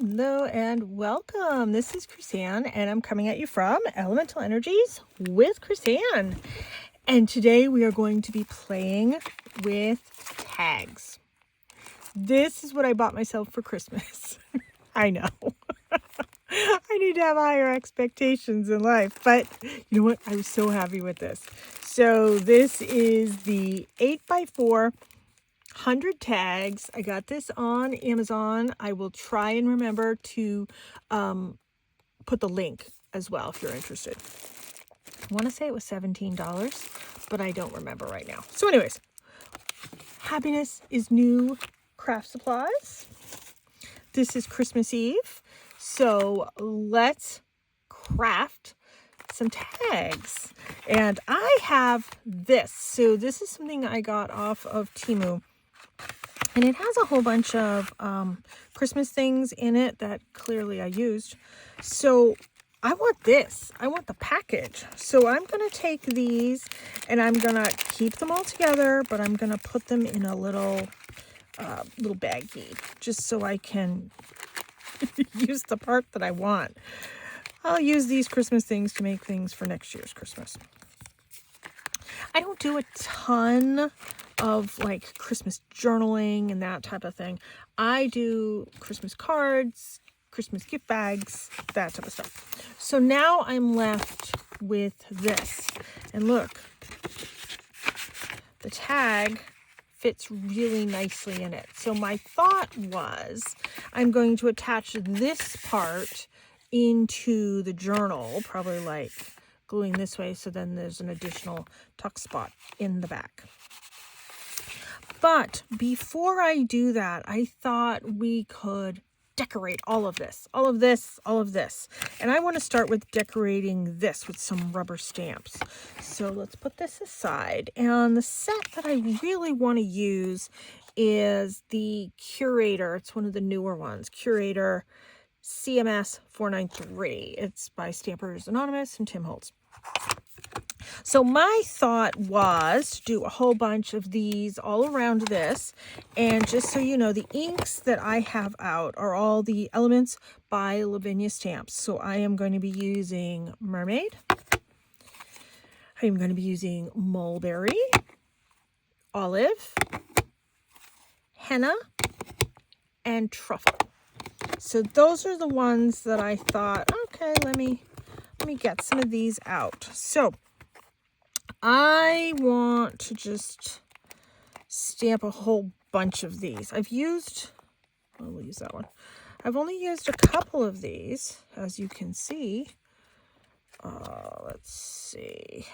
Hello and welcome. This is Chrisanne and I'm coming at you from Elemental Energies with Chrisanne. And today we are going to be playing with tags. This is what I bought myself for Christmas. I know. I need to have higher expectations in life, but you know what? I was so happy with this. So this is the 8x4 100 tags. I got this on Amazon. I will try and remember to put the link as well if you're interested. I want to say it was $17, but I don't remember right now. So anyways, happiness is new craft supplies. This is Christmas Eve. So let's craft some tags. And I have this. So this is something I got off of Temu. And it has a whole bunch of Christmas things in it that clearly I used. So I want this. I want the package. So I'm going to take these and I'm going to keep them all together, but I'm going to put them in a little baggie just so I can use the part that I want. I'll use these Christmas things to make things for next year's Christmas. I don't do a ton of like Christmas journaling and that type of thing. I do Christmas cards, Christmas gift bags, that type of stuff. So now I'm left with this. And look, the tag fits really nicely in it. So my thought was I'm going to attach this part into the journal, probably like gluing this way, so then there's an additional tuck spot in the back. But before I do that, I thought we could decorate all of this. And I want to start with decorating this with some rubber stamps. So let's put this aside. And the set that I really want to use is the Curator. It's one of the newer ones, Curator CMS 493. It's by Stampers Anonymous and Tim Holtz. So my thought was to do a whole bunch of these all around this. And just so you know, the inks that I have out are all the Elements by Lavinia Stamps. So I am going to be using Mermaid. I am going to be using Mulberry, Olive, Henna, and Truffle. So those are the ones that I thought, okay, let me get some of these out. So I want to just stamp a whole bunch of these. I'll use that one. I've only used a couple of these, as you can see. Let's see.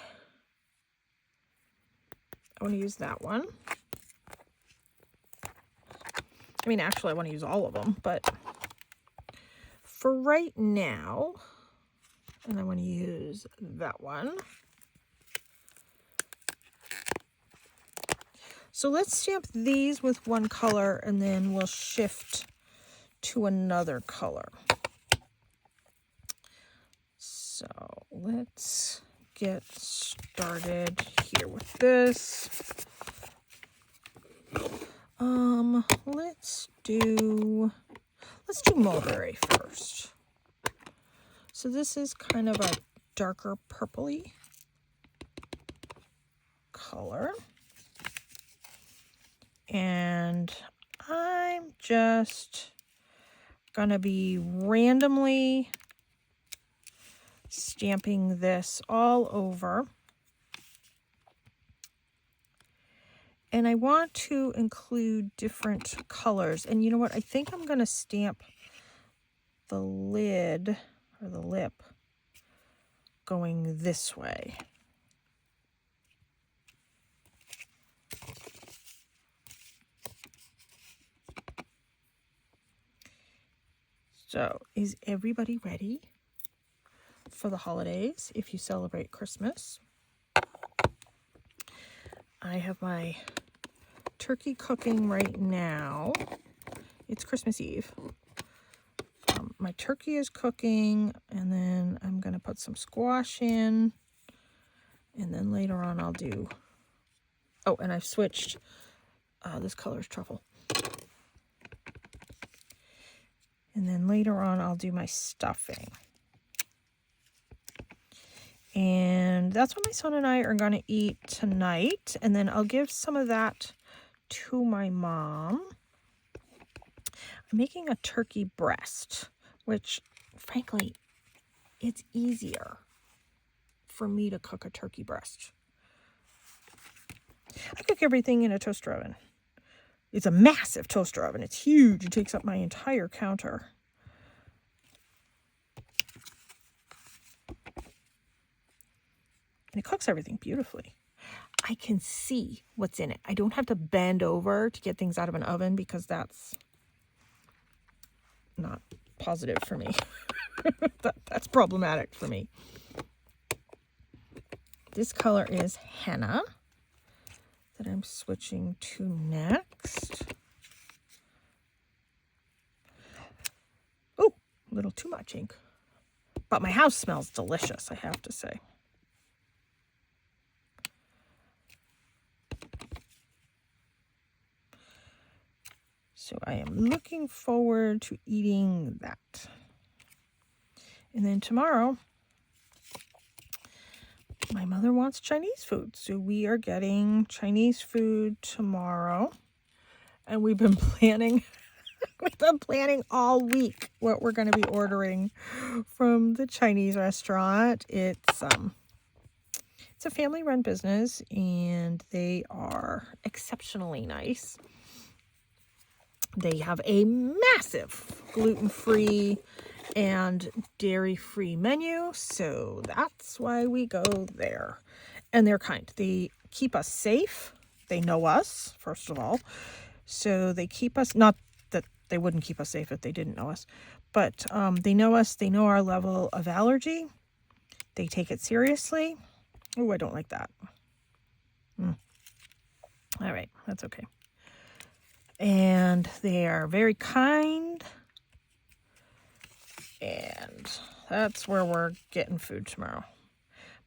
I want to use that one. I mean, actually, I want to use all of them, but for right now, and I want to use that one. So let's stamp these with one color and then we'll shift to another color. So let's get started here with this. Let's do Mulberry first. So this is kind of a darker purpley color. And I'm just gonna be randomly stamping this all over. And I want to include different colors. And you know what? I think I'm gonna stamp the lid or the lip going this way. So, is everybody ready for the holidays if you celebrate Christmas? I have my turkey cooking right now. It's Christmas Eve. My turkey is cooking, and then I'm going to put some squash in, and then later on I'll do... Oh, and I've switched. This color is truffle. And then later on, I'll do my stuffing. And that's what my son and I are going to eat tonight. And then I'll give some of that to my mom. I'm making a turkey breast, which, frankly, it's easier for me to cook a turkey breast. I cook everything in a toaster oven. It's a massive toaster oven. It's huge. It takes up my entire counter. And it cooks everything beautifully. I can see what's in it. I don't have to bend over to get things out of an oven because that's not positive for me. That's problematic for me. This color is henna that I'm switching to next. Oh, a little too much ink. But my house smells delicious, I have to say. So I am looking forward to eating that. And then tomorrow, my mother wants Chinese food. So we are getting Chinese food tomorrow. And we've been planning all week what we're going to be ordering from the Chinese restaurant. It's a family-run business, and they are exceptionally nice. They have a massive gluten-free and dairy-free menu, so that's why we go there. And they're kind. They keep us safe. They know us, first of all. So they keep us, not that they wouldn't keep us safe if they didn't know us, but they know us. They know our level of allergy. They take it seriously. Oh, I don't like that. All right, that's okay. And they are very kind. And that's where we're getting food tomorrow.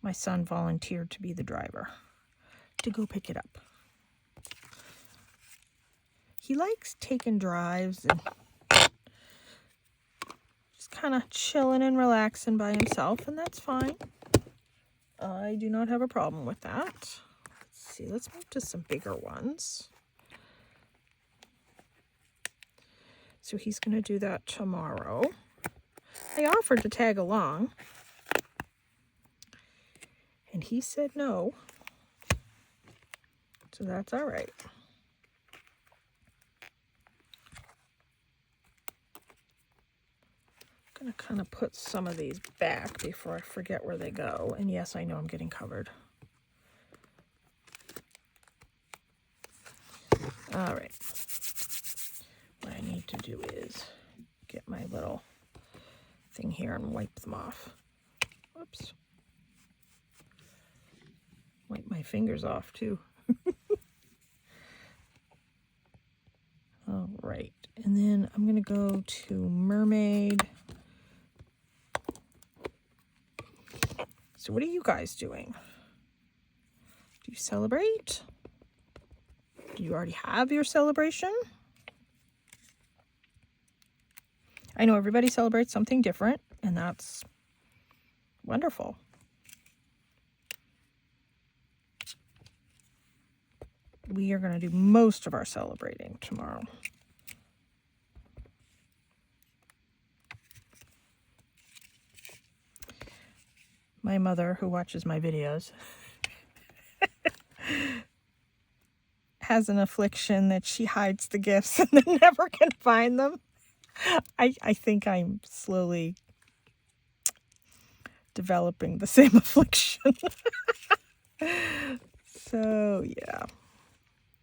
My son volunteered to be the driver to go pick it up. He likes taking drives and just kind of chilling and relaxing by himself, and that's fine. I do not have a problem with that. Let's see, let's move to some bigger ones. So he's going to do that tomorrow. I offered to tag along, and he said no. So that's all right. I'm going to kind of put some of these back before I forget where they go. And yes, I know I'm getting covered. All right. What I need to do is get my little thing here and wipe them off. Whoops. Wipe my fingers off too. All right. And then I'm going to go to Mermaid. So what are you guys doing? Do you celebrate? Do you already have your celebration? I know everybody celebrates something different, and that's wonderful. We are going to do most of our celebrating tomorrow. My mother, who watches my videos, has an affliction that she hides the gifts and then never can find them. I think I'm slowly developing the same affliction. So, yeah.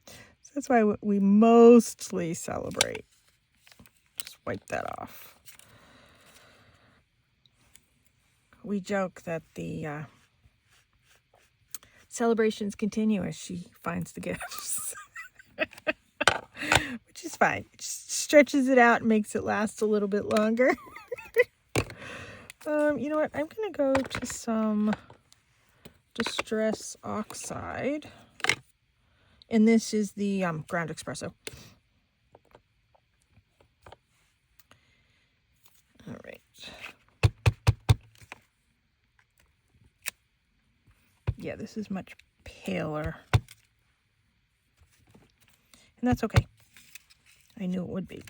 So that's why we mostly celebrate. Just wipe that off. We joke that the celebrations continue as she finds the gifts. Which is fine. It just stretches it out and makes it last a little bit longer. You know what? I'm going to go to some Distress Oxide. And this is the ground espresso. Yeah, this is much paler. And that's okay. I knew it would be.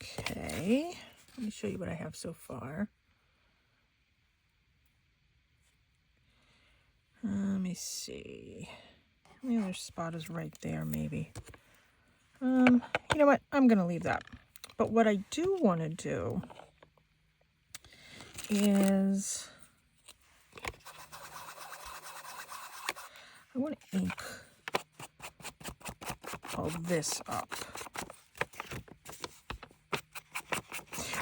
Okay, let me show you what I have so far. Let me see. The other spot is right there, maybe. You know what? I'm going to leave that. But what I do want to do is I want to ink all this up.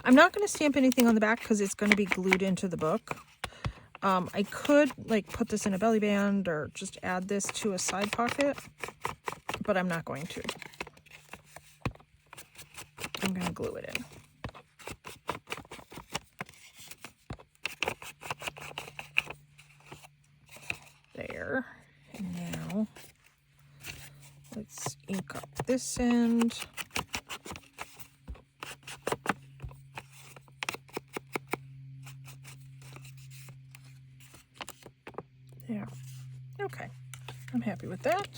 I'm not going to stamp anything on the back because it's going to be glued into the book. I could like put this in a belly band or just add this to a side pocket, but I'm not going to. I'm going to glue it in. There. And now let's ink up this end. There. Okay. I'm happy with that.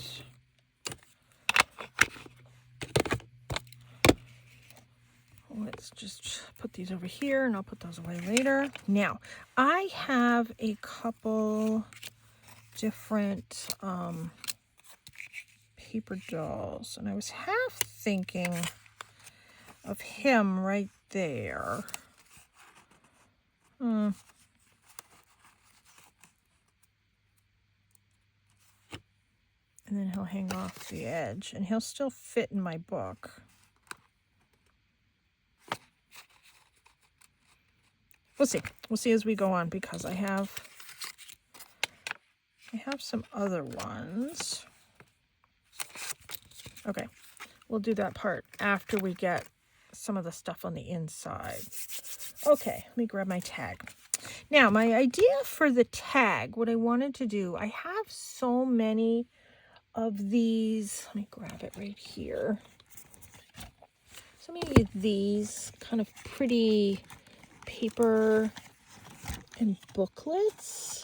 Let's just put these over here and I'll put those away later. Now, I have a couple different paper dolls, and I was half thinking of him right there. And then he'll hang off the edge, and he'll still fit in my book. We'll see. We'll see as we go on, because I have some other ones. Okay, we'll do that part after we get some of the stuff on the inside. Okay, let me grab my tag. Now, my idea for the tag, what I wanted to do, I have so many of these. Let me grab it right here. So many of these kind of pretty paper and booklets.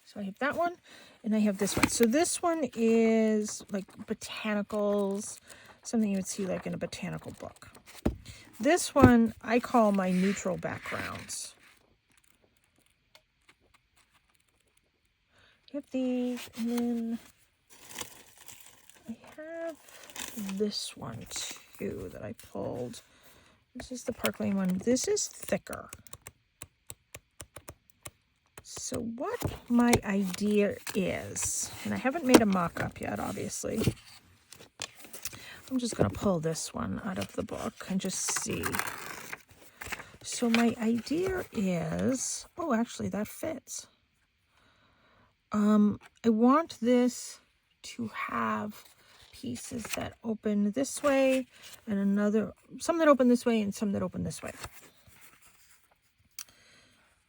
So I have that one, and I have this one. So this one is like botanicals, something you would see like in a botanical book. This one I call my neutral backgrounds. I have these, and then I have this one too that I pulled. This is the Park Lane one. This is thicker. So what my idea is, and I haven't made a mock-up yet, obviously. I'm just going to pull this one out of the book and just see. So my idea is, oh, actually that fits. I want this to have pieces that open this way and some that open this way and some that open this way.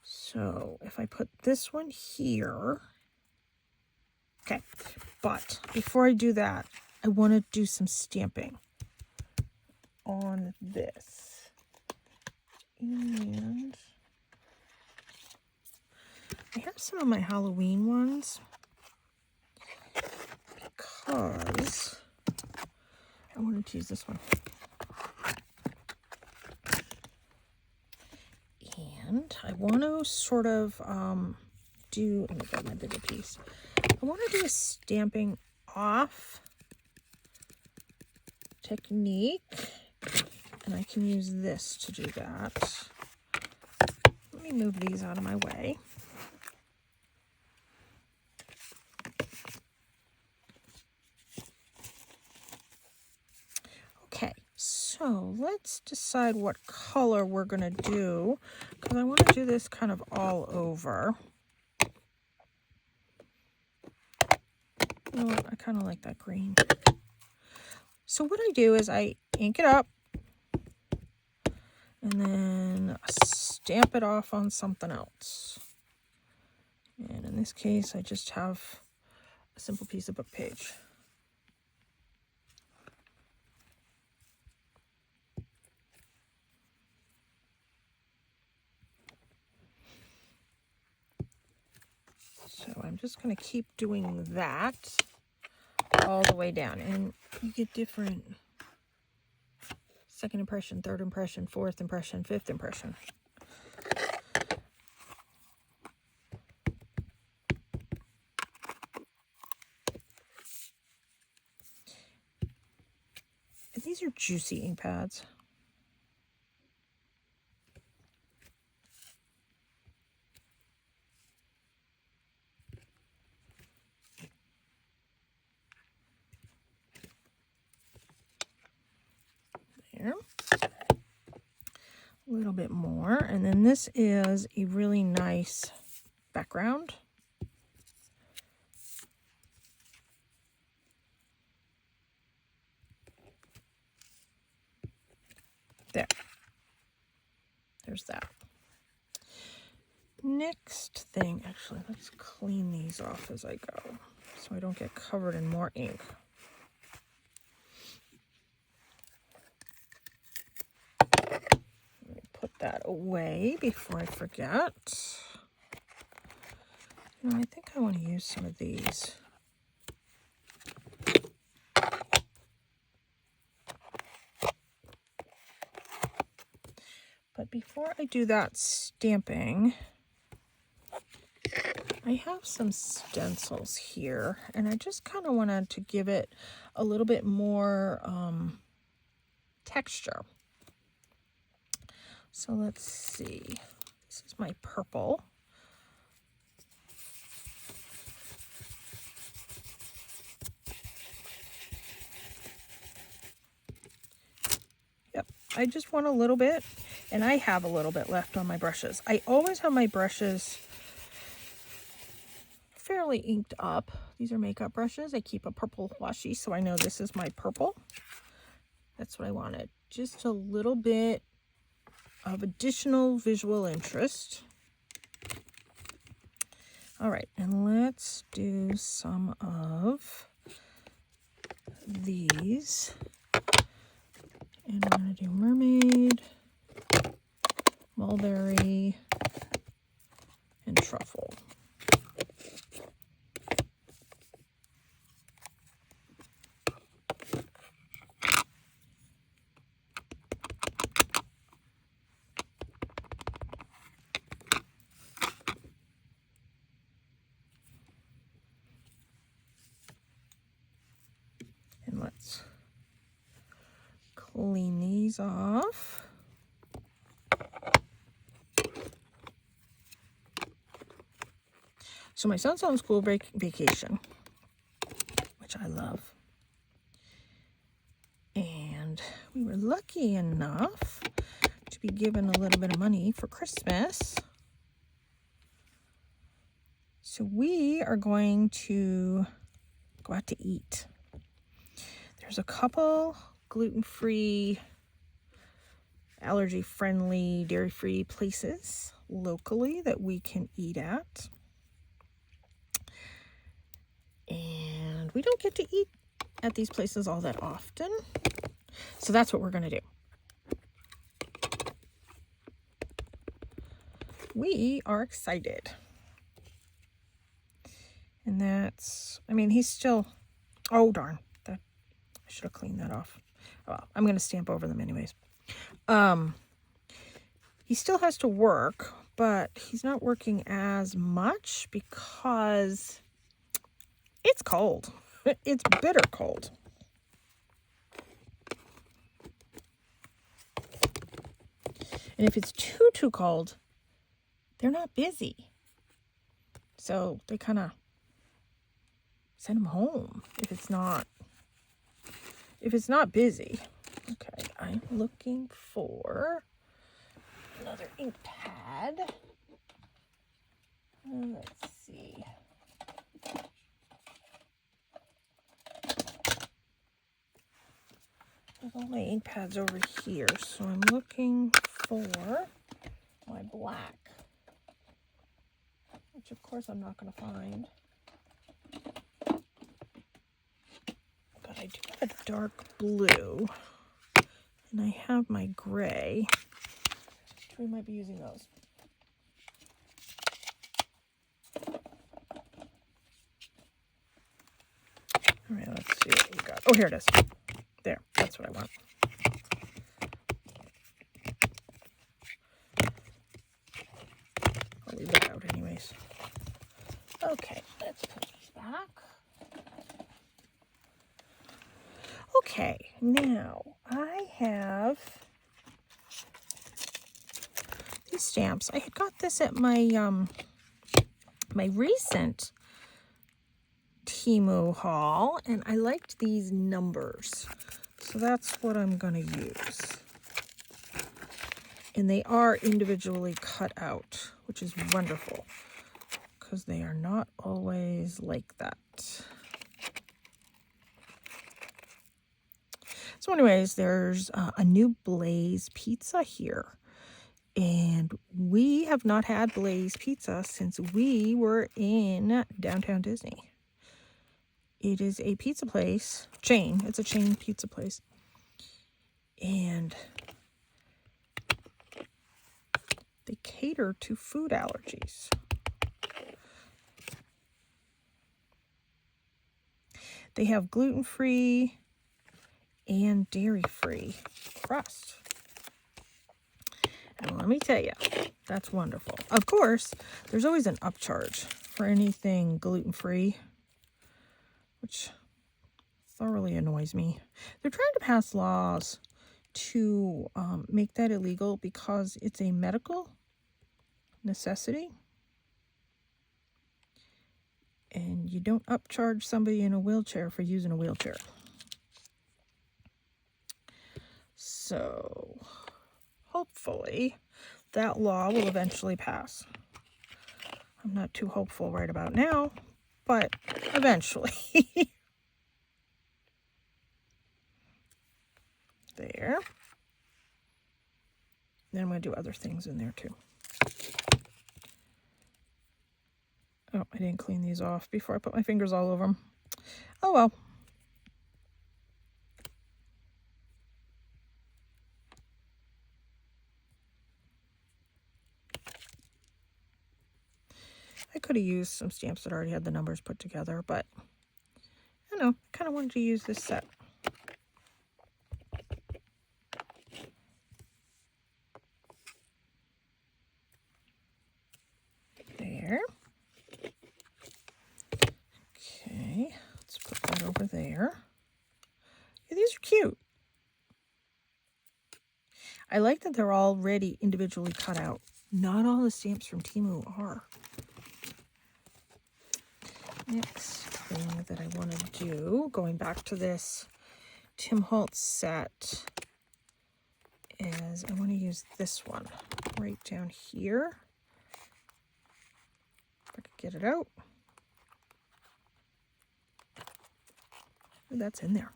So if I put this one here, okay, but before I do that, I want to do some stamping on this. And I have some of my Halloween ones because I wanted to use this one. And I want to sort of let me grab my bigger piece. I want to do a stamping off technique, and I can use this to do that. Let me move these out of my way. Okay, so let's decide what color we're going to do, because I want to do this kind of all over. You know what? I kind of like that green. So what I do is I ink it up, and then stamp it off on something else. And in this case, I just have a simple piece of book page. So I'm just going to keep doing that all the way down. And you get different second impression, third impression, fourth impression, fifth impression. And these are juicy ink pads. There. A little bit more, and then this is a really nice background. There. There's that. Next thing, actually, let's clean these off as I go so I don't get covered in more ink. Let me put that away before I forget. You know, I think I want to use some of these. But before I do that stamping, I have some stencils here, and I just kind of wanted to give it a little bit more texture. So let's see. This is my purple. Yep, I just want a little bit, and I have a little bit left on my brushes. I always have my brushes fairly inked up. These are makeup brushes. I keep a purple washi, so I know this is my purple. That's what I wanted. Just a little bit of additional visual interest. All right, and let's do some of these. And I'm going to do mermaid, mulberry, and truffle. And let's clean these off. So my son's on school break vacation, which I love. And we were lucky enough to be given a little bit of money for Christmas. So we are going to go out to eat. There's a couple gluten-free, allergy-friendly, dairy-free places locally that we can eat at. And we don't get to eat at these places all that often. So that's what we're going to do. We are excited. And that's, I mean, he's still, oh darn, that I should have cleaned that off. Well, I'm going to stamp over them anyways. He still has to work, but he's not working as much because it's cold. It's bitter cold. And if it's too cold, they're not busy. So they kind of send him home if it's not busy. Okay, I'm looking for another ink pad. Let's see. There's all my ink pads over here, so I'm looking for my black, which of course I'm not going to find. But I do have a dark blue, and I have my gray. So we might be using those. All right, let's see what we got. Oh, here it is. There, that's what I want. I'll leave that out anyways. Okay, let's put these back. Okay, now I have these stamps. I had got this at my my recent Temu haul, and I liked these numbers, so that's what I'm gonna use. And they are individually cut out, which is wonderful because they are not always like that. So anyways, there's a new Blaze pizza here, and we have not had Blaze pizza since we were in downtown Disney. It is a pizza place, chain. It's a chain pizza place. And they cater to food allergies. They have gluten-free and dairy-free crust. And let me tell you, that's wonderful. Of course, there's always an upcharge for anything gluten-free, which thoroughly annoys me. They're trying to pass laws to make that illegal because it's a medical necessity. And you don't upcharge somebody in a wheelchair for using a wheelchair. So hopefully that law will eventually pass. I'm not too hopeful right about now, but eventually. There. Then I'm going to do other things in there too. Oh, I didn't clean these off before I put my fingers all over them. Oh well. I could have used some stamps that already had the numbers put together, but I don't know, I kind of wanted to use this set. There. Okay, let's put that over there. Yeah, these are cute. I like that they're already individually cut out. Not all the stamps from Temu are. Next thing that I want to do, going back to this Tim Holtz set, is I want to use this one right down here. If I could get it out. Ooh, that's in there.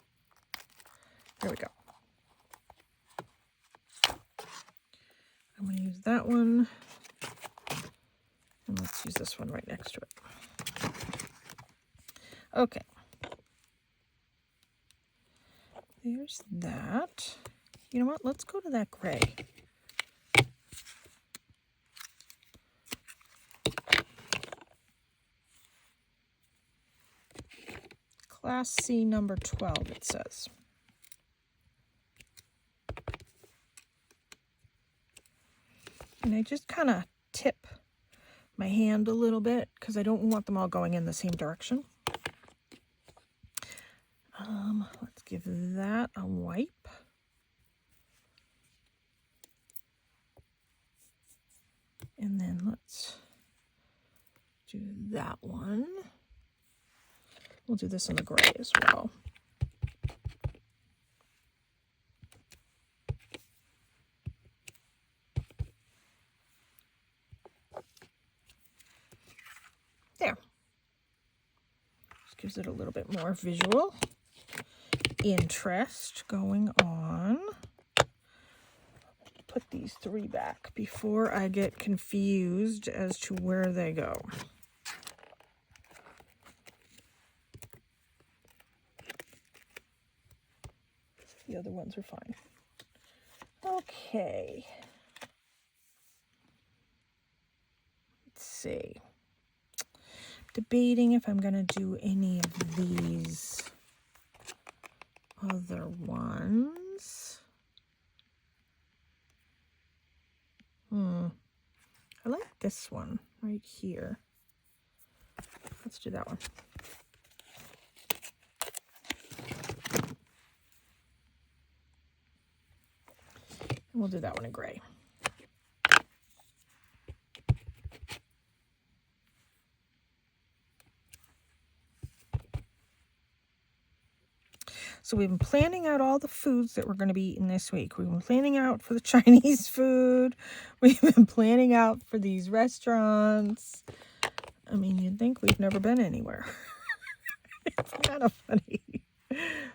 There we go. I'm going to use that one. And let's use this one right next to it. Okay. There's that. You know what? Let's go to that gray. Class C number 12, it says. And I just kind of tip my hand a little bit because I don't want them all going in the same direction. Let's give that a wipe. And then let's do that one. We'll do this in the gray as well. There. Just gives it a little bit more visual interest going on. put these 3 back before I get confused as to where they go. The other ones are fine. Okay. Let's see. Debating if I'm going to do any of these other ones. I like this one right here. Let's do that one. And we'll do that one in gray. So we've been planning out all the foods that we're going to be eating this week. We've been planning out for the Chinese food. We've been planning out for these restaurants. I mean, you'd think we've never been anywhere. It's kind of funny.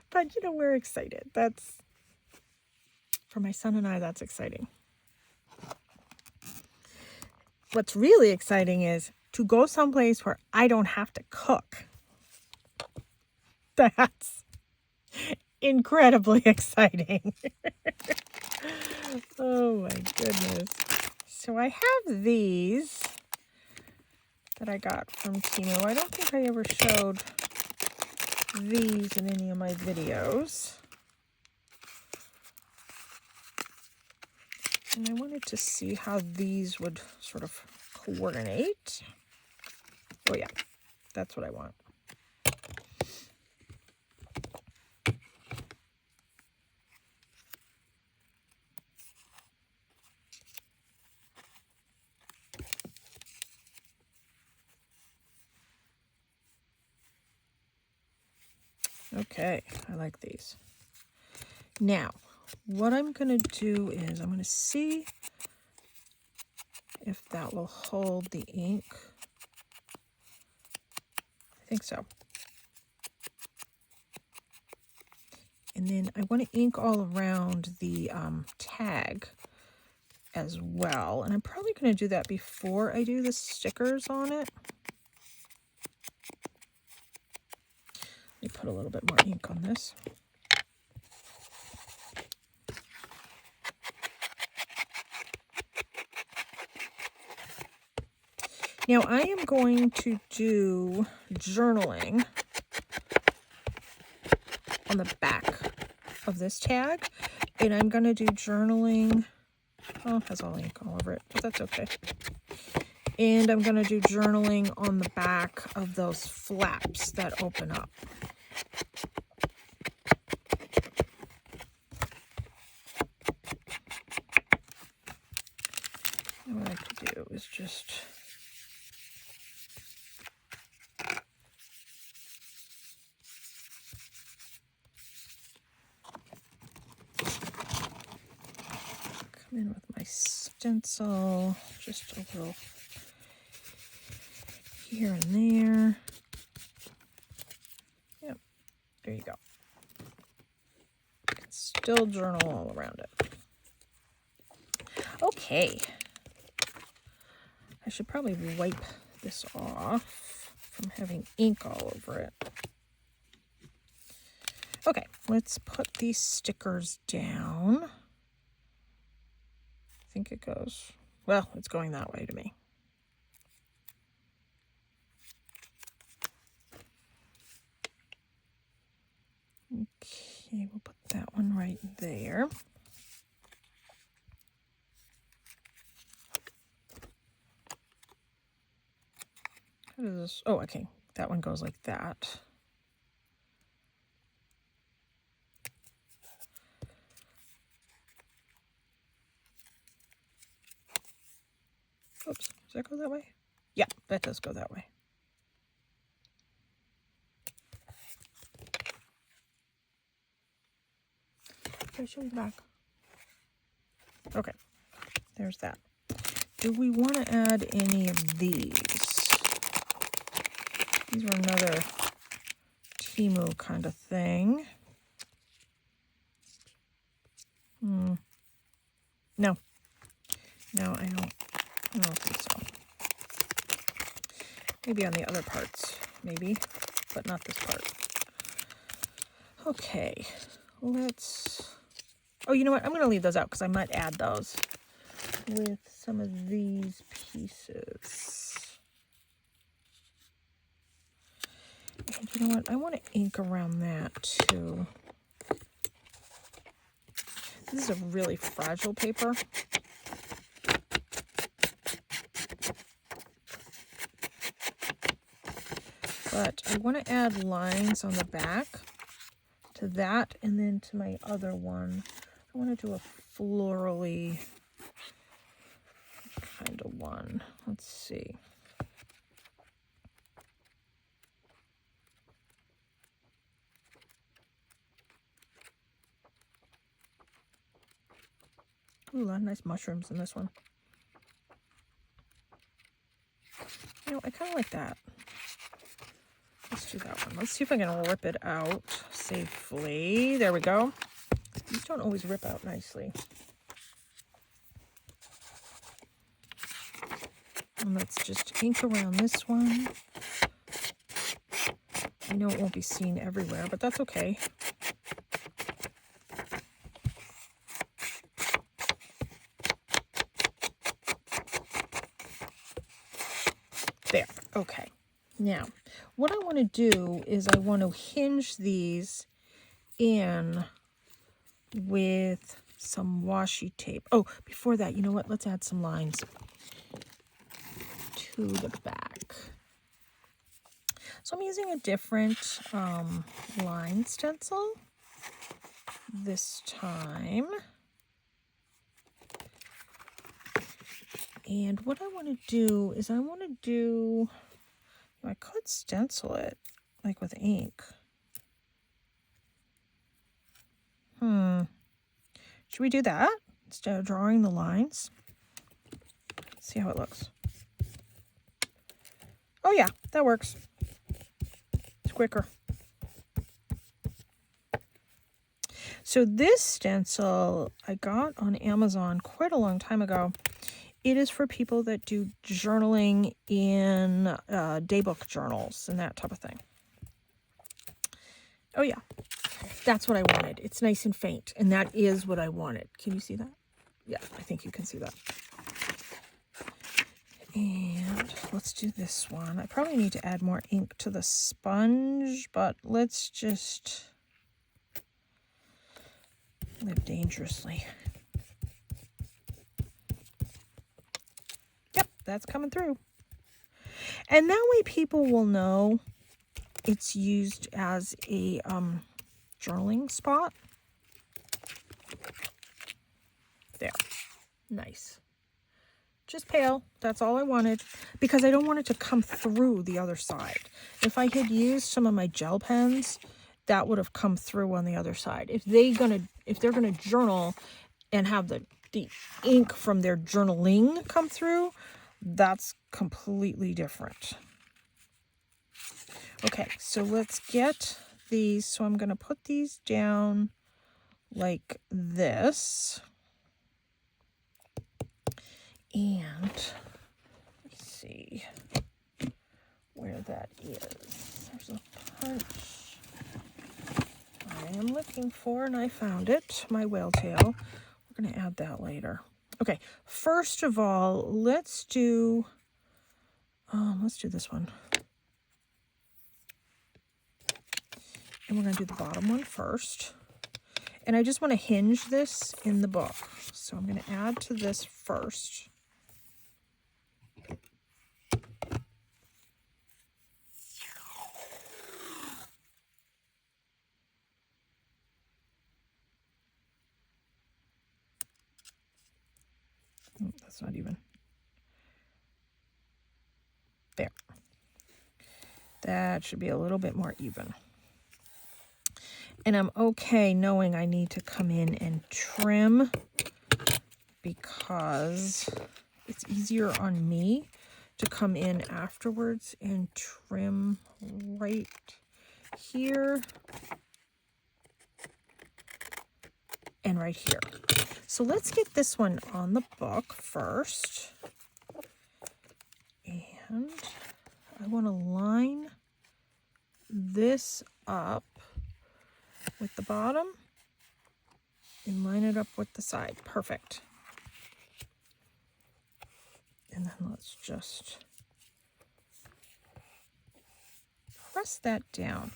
But, you know, we're excited. That's, for my son and I, that's exciting. What's really exciting is to go someplace where I don't have to cook. That's incredibly exciting. Oh my goodness. So I have these that I got from Temu. I don't think I ever showed these in any of my videos. And I wanted to see how these would sort of coordinate. Oh yeah, that's what I want. Okay, I like these. Now, what I'm going to do is I'm going to see if that will hold the ink. I think so. And then I want to ink all around the tag as well. And I'm probably going to do that before I do the stickers on it. Let me put a little bit more ink on this. Now I am going to do journaling on the back of this tag, and I'm going to do journaling, oh, it has all ink all over it, but that's okay. And I'm going to do journaling on the back of those flaps that open up. And what I could do is just come in with my stencil, just a little here and there. Yep, there you go. You can still journal all around it. Okay. I should probably wipe this off from having ink all over it. Okay, let's put these stickers down. I think it goes, well, it's going that way to me. Okay, we'll put that one right there. How does this, oh, okay, that one goes like that. Oops, does that go that way? Yeah, that does go that way. Okay, show you the back. Okay, there's that. Do we want to add any of these? These were another Temu kind of thing. No, No, I don't think so. Maybe on the other parts, maybe, but not this part. Okay, let's... Oh, you know what? I'm going to leave those out because I might add those with some of these pieces. And you know what? I want to ink around that too. This is a really fragile paper. But I want to add lines on the back to that, and then to my other one. I want to do a florally kind of one. Let's see. Ooh, a lot of nice mushrooms in this one. You know, I kind of like that. Let's do that one. Let's see if I can rip it out safely. There we go. These don't always rip out nicely. And let's just ink around this one. I know it won't be seen everywhere, but that's okay. There. Okay. Now, what I want to do is I want to hinge these in with some washi tape. Oh, before that, you know what? Let's add some lines to the back. So I'm using a different line stencil this time. And what I want to do is I could stencil it like with ink. Should we do that instead of drawing the lines? See how it looks. Oh yeah, that works. It's quicker. So this stencil I got on Amazon quite a long time ago. It is for people that do journaling in daybook journals and that type of thing. Oh yeah, that's what I wanted. It's nice and faint, and that is what I wanted. Can you see that? Yeah, I think you can see that. And let's do this one. I probably need to add more ink to the sponge, but let's just live dangerously. Yep, that's coming through. And that way people will know it's used as a journaling spot. There. Nice. Just pale. That's all I wanted, because I don't want it to come through the other side. If I had used some of my gel pens, that would have come through on the other side. If they're gonna journal and have the ink from their journaling come through, that's completely different. Okay, so let's get these. So I'm gonna put these down like this. And let's see where that is. There's a punch I am looking for, and I found it, my whale tail. We're going to add that later. Okay, first of all, let's do this one. And we're going to do the bottom one first. And I just want to hinge this in the book. So I'm going to add to this first. That's not even. There. That should be a little bit more even. And I'm okay knowing I need to come in and trim, because it's easier on me to come in afterwards and trim right here and right here. So let's get this one on the book first. And I want to line this up with the bottom and line it up with the side. Perfect. And then let's just press that down.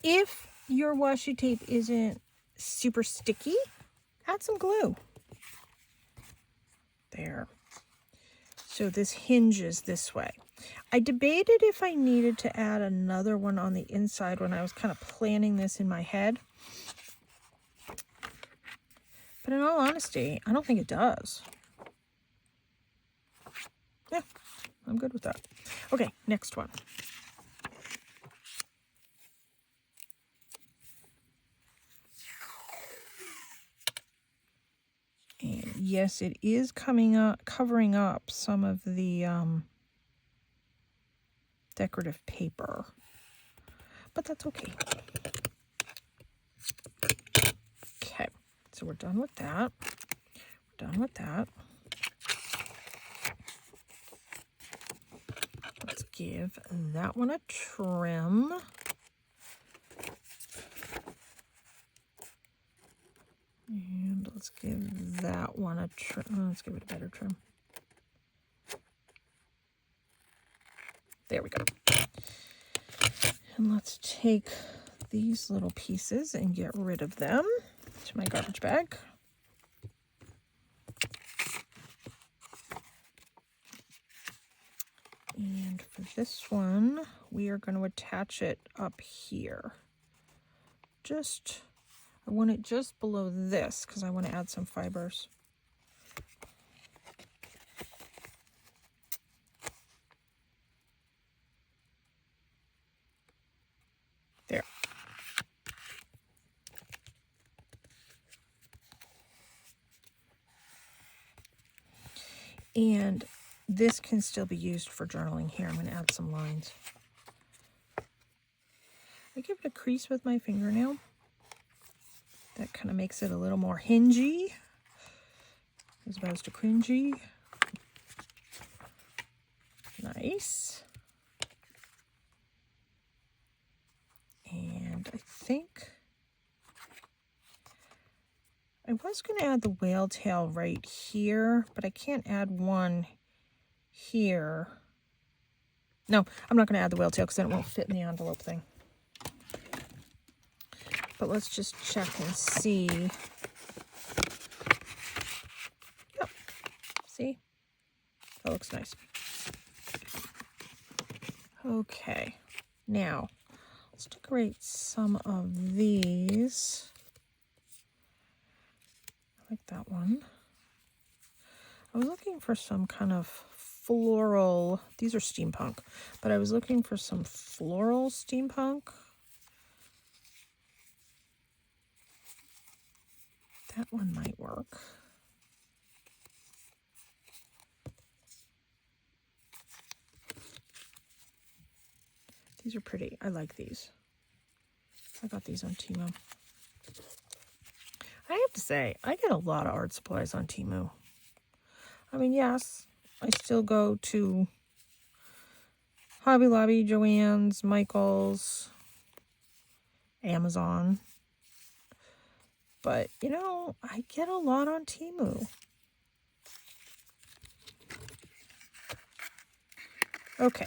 If your washi tape isn't super sticky, add some glue. There. So this hinges this way. I debated if I needed to add another one on the inside when I was kind of planning this in my head. But in all honesty, I don't think it does. Yeah, I'm good with that. Okay, next one. And yes, it is covering up some of the decorative paper, but that's okay. Okay, so we're done with that. We're done with that. Let's give that one a trim. And let's give that one a trim. Let's give it a better trim. There we go. And let's take these little pieces and get rid of them to my garbage bag. And for this one, we are going to attach it up here. I want it just below this because I want to add some fibers. There. And this can still be used for journaling here. I'm going to add some lines. I give it a crease with my fingernail. That kind of makes it a little more hingy as opposed to cringy. Nice. And I think I was going to add the whale tail right here, but I can't add one here. No, I'm not going to add the whale tail because then it won't fit in the envelope thing. But let's just check and see. Yep. See? That looks nice. Okay. Now, let's decorate some of these. I like that one. I was looking for some kind of floral. These are steampunk, but I was looking for some floral steampunk. That one might work. These are pretty. I like these. I got these on Temu. I have to say, I get a lot of art supplies on Temu. I mean, yes, I still go to Hobby Lobby, Joann's, Michael's, Amazon. But, you know, I get a lot on Temu. Okay.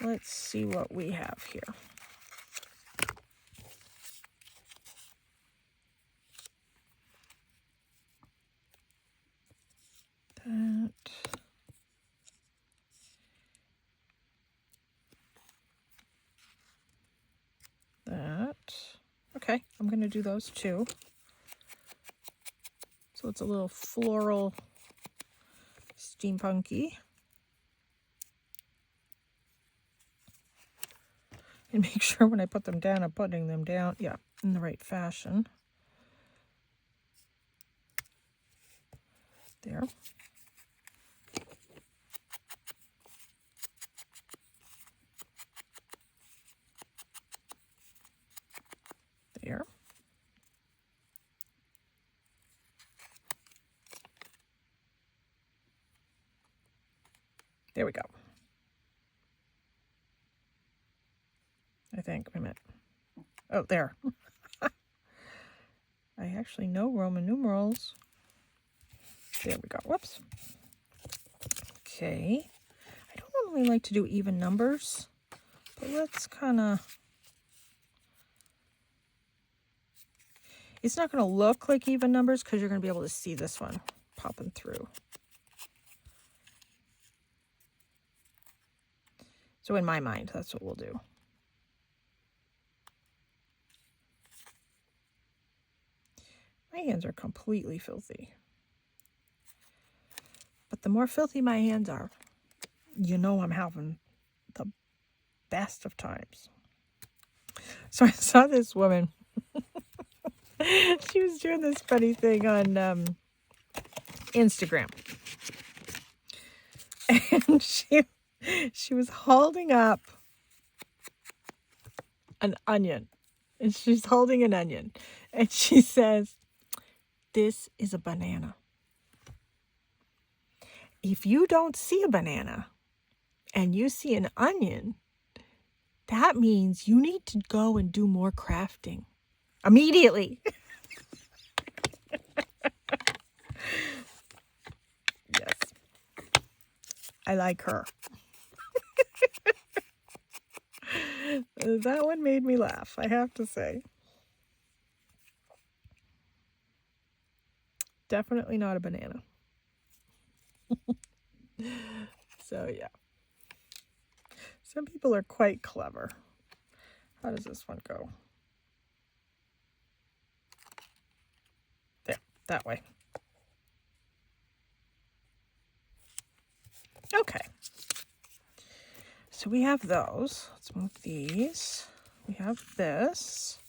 Let's see what we have here. That. Okay, I'm going to do those too. So it's a little floral steampunky. And make sure when I put them down, I'm putting them down, yeah, in the right fashion. There. There. There we go. I think. Wait a minute. Oh, there. I actually know Roman numerals. There we go. Whoops. Okay. I don't normally like to do even numbers, but let's kind of... It's not going to look like even numbers because you're going to be able to see this one popping through. So in my mind, that's what we'll do. My hands are completely filthy. But the more filthy my hands are, you know I'm having the best of times. So I saw this woman. She was doing this funny thing on Instagram. And she was holding up an onion. And she's holding an onion. And she says, "This is a banana. If you don't see a banana and you see an onion, that means you need to go and do more crafting immediately." Yes. I like her. That one made me laugh, I have to say. Definitely not a banana. So, yeah. Some people are quite clever. How does this one go? There, that way. Okay. So we have those. Let's move these. We have this.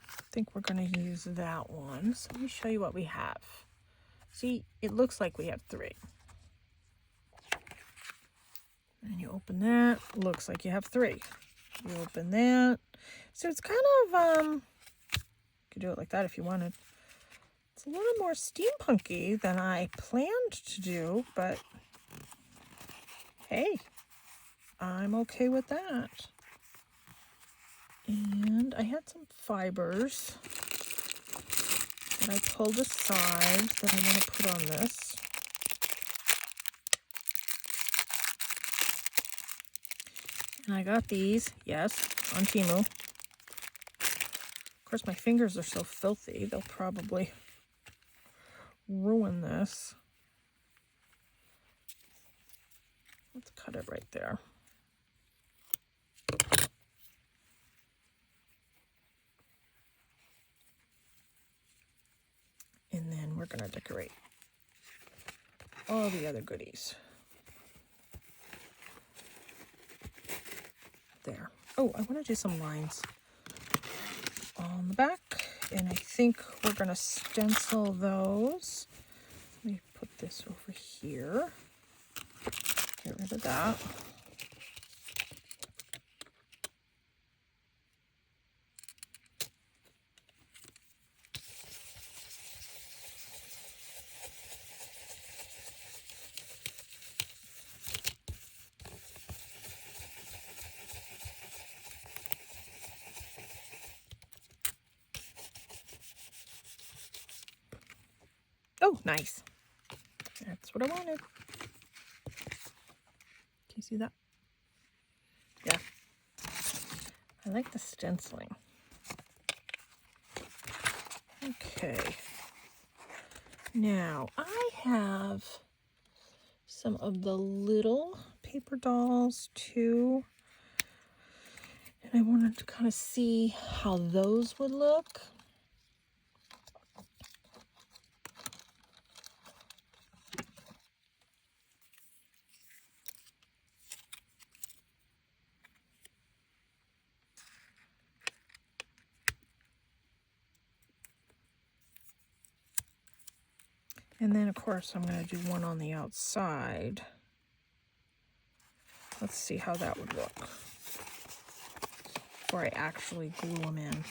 I think we're going to use that one. So let me show you what we have. See, it looks like we have 3. And you open that. Looks like you have 3. You open that. So it's kind of, you could do it like that if you wanted. It's a little more steampunky than I planned to do, but hey, I'm okay with that. And I had some fibers that I pulled aside that I want to put on this. And I got these, yes, on Temu. Of course, my fingers are so filthy, they'll probably ruin this. Let's cut it right there. And then we're going to decorate all the other goodies. There. Oh, I want to do some lines on the back. And I think we're going to stencil those. Let me put this over here. Get rid of that. Oh, nice. That's what I wanted. Can you see that? Yeah. I like the stenciling. Okay. Now, I have some of the little paper dolls too. And I wanted to kind of see how those would look. And then, of course, I'm going to do one on the outside. Let's see how that would look before I actually glue them in.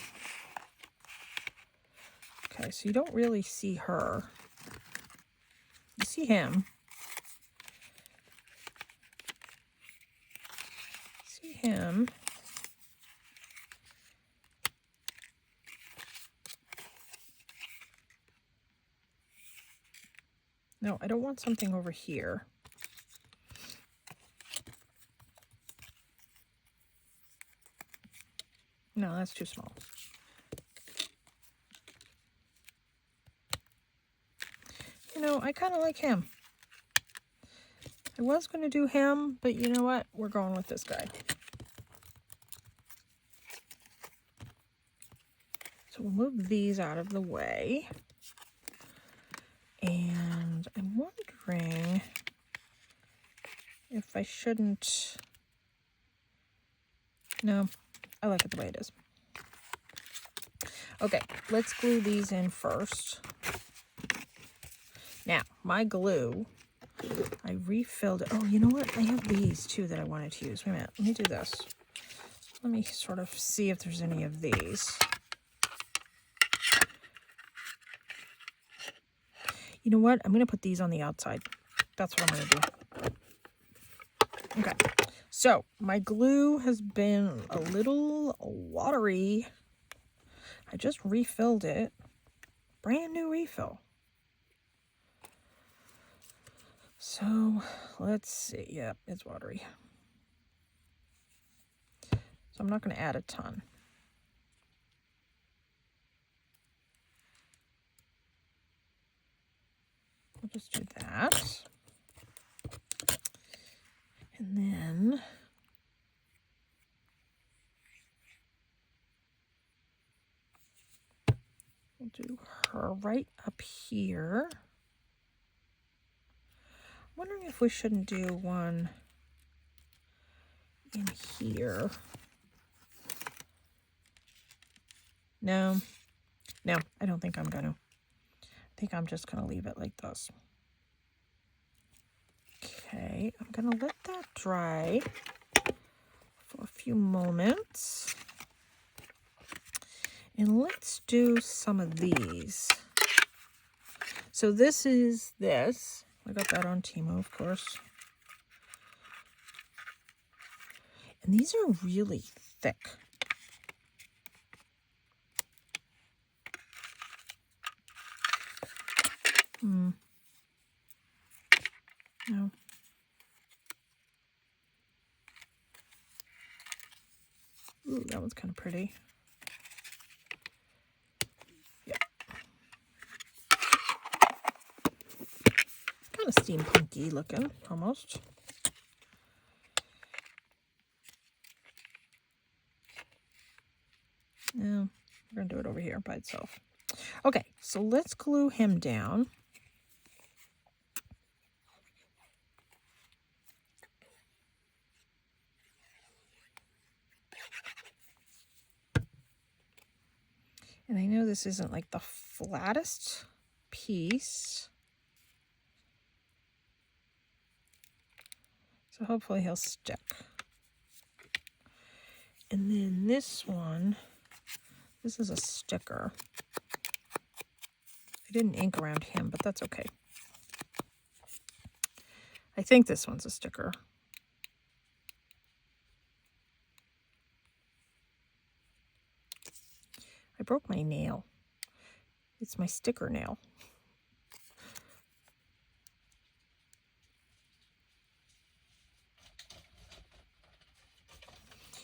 Okay, so you don't really see her. You see him. No, I don't want something over here. No, that's too small. You know, I kind of like him. I was going to do him, but you know what? We're going with this guy. So we'll move these out of the way. And I'm wondering if I shouldn't... No, I like it the way it is. Okay, let's glue these in first. Now, my glue, I refilled it. Oh, you know what? I have these too that I wanted to use. Wait a minute. Let me do this. Let me sort of see if there's any of these. You know what? I'm going to put these on the outside. That's what I'm going to do. Okay. So, my glue has been a little watery. I just refilled it. Brand new refill. So, let's see. Yeah, it's watery. So, I'm not going to add a ton. We'll just do that. And then we'll do her right up here. I'm wondering if we shouldn't do one in here. No, I don't think I'm going to. I think I'm just going to leave it like this. Okay, I'm going to let that dry for a few moments. And let's do some of these. So this is this. I got that on Temu, of course. And these are really thick. No. Ooh, that one's kind of pretty. Yeah. Kind of steampunky looking, almost. Yeah, we're going to do it over here by itself. Okay, so let's glue him down. And I know this isn't like the flattest piece. So hopefully he'll stick. And then this one, this is a sticker. I didn't ink around him, but that's okay. I think this one's a sticker. I broke my nail. It's my sticker nail.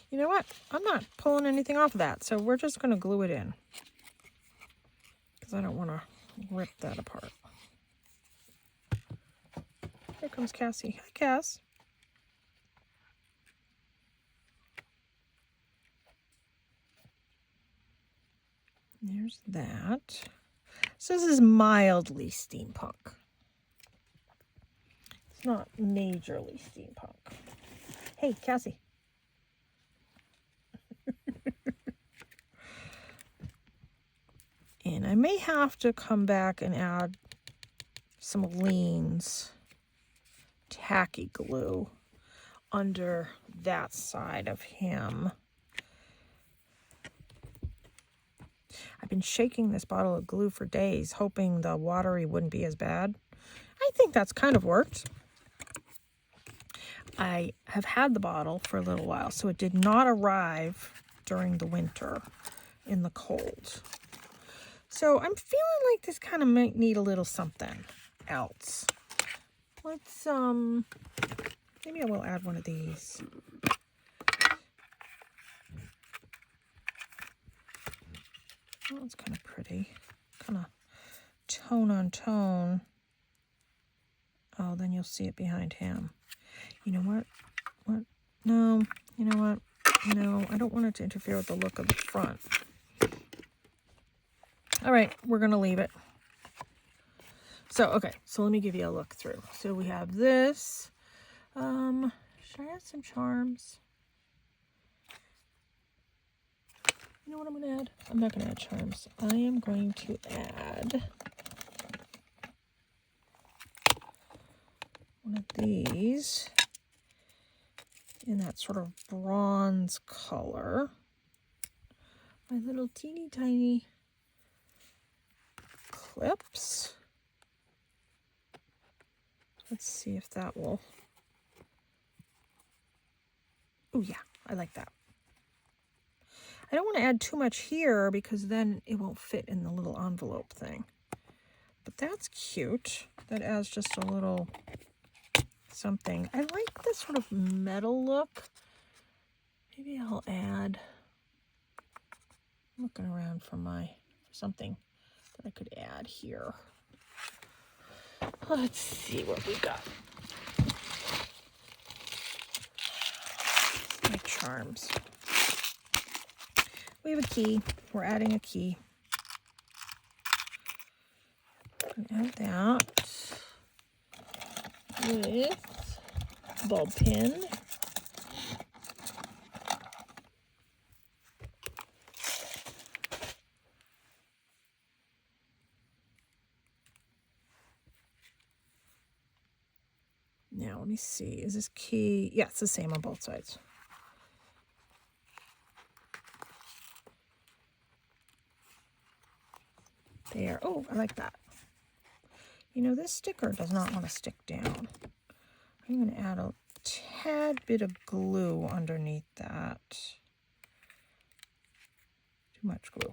You know what? I'm not pulling anything off of that, so we're just going to glue it in. Because I don't want to rip that apart. Here comes Cassie. Hi, Cass. There's that. So this is mildly steampunk. It's not majorly steampunk. Hey, Cassie. And I may have to come back and add some Lean's tacky glue under that side of him. I've been shaking this bottle of glue for days, hoping the watery wouldn't be as bad. I think that's kind of worked. I have had the bottle for a little while, so it did not arrive during the winter in the cold. So I'm feeling like this kind of might need a little something. else. Let's, maybe I will add one of these. Oh, it's kind of pretty. Kind of tone on tone. Oh, then you'll see it behind him. You know what? What? No. You know what? No, I don't want it to interfere with the look of the front. All right, we're going to leave it. So, okay, so let me give you a look through. So we have this. Should I add some charms? You know what I'm going to add? I'm not going to add charms. I am going to add one of these in that sort of bronze color. My little teeny tiny clips. Let's see if that will. Oh yeah, I like that. I don't want to add too much here because then it won't fit in the little envelope thing. But that's cute. That adds just a little something. I like this sort of metal look. Maybe I'll add, I'm looking around for something that I could add here. Let's see what we got. My charms. We have a key. We're adding a key. Add that with ball pin. Now let me see. Is this key? Yeah, it's the same on both sides. There. Oh, I like that. You know, this sticker does not want to stick down. I'm going to add a tad bit of glue underneath that. Too much glue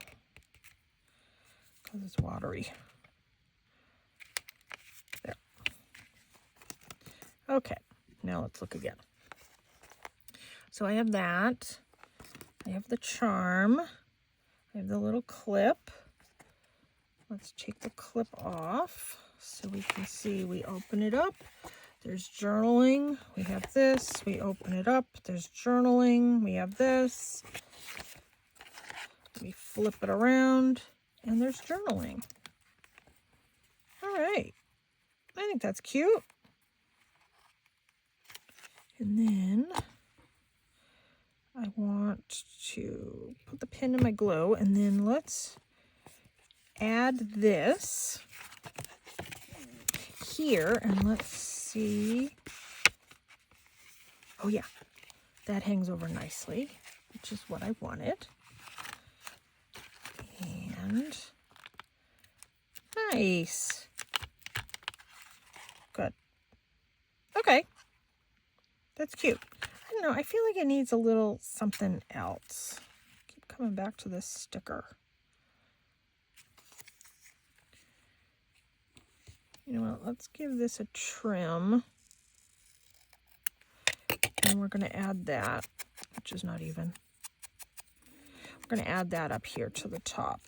because it's watery. There. Okay, now let's look again. So I have that. I have the charm. I have the little clip. Let's take the clip off so we can see. We open it up. There's journaling. We have this. We open it up. There's journaling. We have this. We flip it around and there's journaling. All right. I think that's cute. And then I want to put the pin in my glue, and then let's add this here, and let's see. Oh yeah, that hangs over nicely, which is what I wanted. And nice. Good. Okay. That's cute. I don't know. I feel like it needs a little something else. Keep coming back to this sticker. You know what? Let's give this a trim. And we're going to add that, which is not even. We're going to add that up here to the top.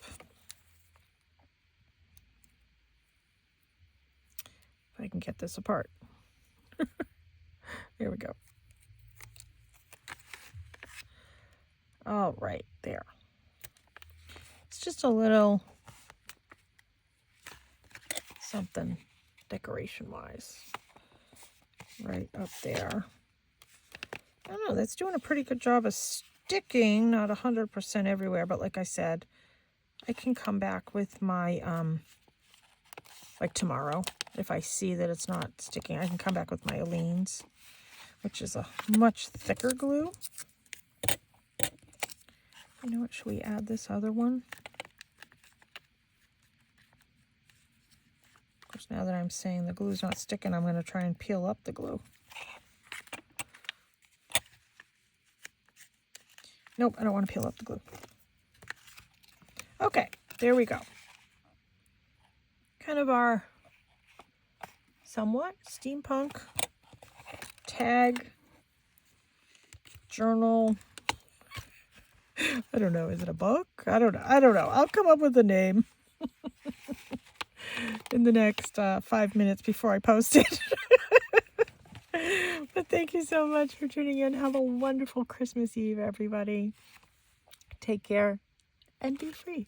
If I can get this apart. There we go. All right, there. It's just a little something decoration-wise right up there. I don't know, that's doing a pretty good job of sticking, not 100% everywhere, but like I said, I can come back with my, like tomorrow, if I see that it's not sticking, I can come back with my Aleene's, which is a much thicker glue. You know what, should we add this other one? Of course, now that I'm saying the glue's not sticking, I'm going to try and peel up the glue. Nope, I don't want to peel up the glue. Okay, there we go. Kind of our somewhat steampunk tag journal. I don't know. Is it a book? I don't know. I'll come up with a name in the next 5 minutes before I post it. But thank you so much for tuning in. Have a wonderful Christmas Eve, everybody. Take care and be free.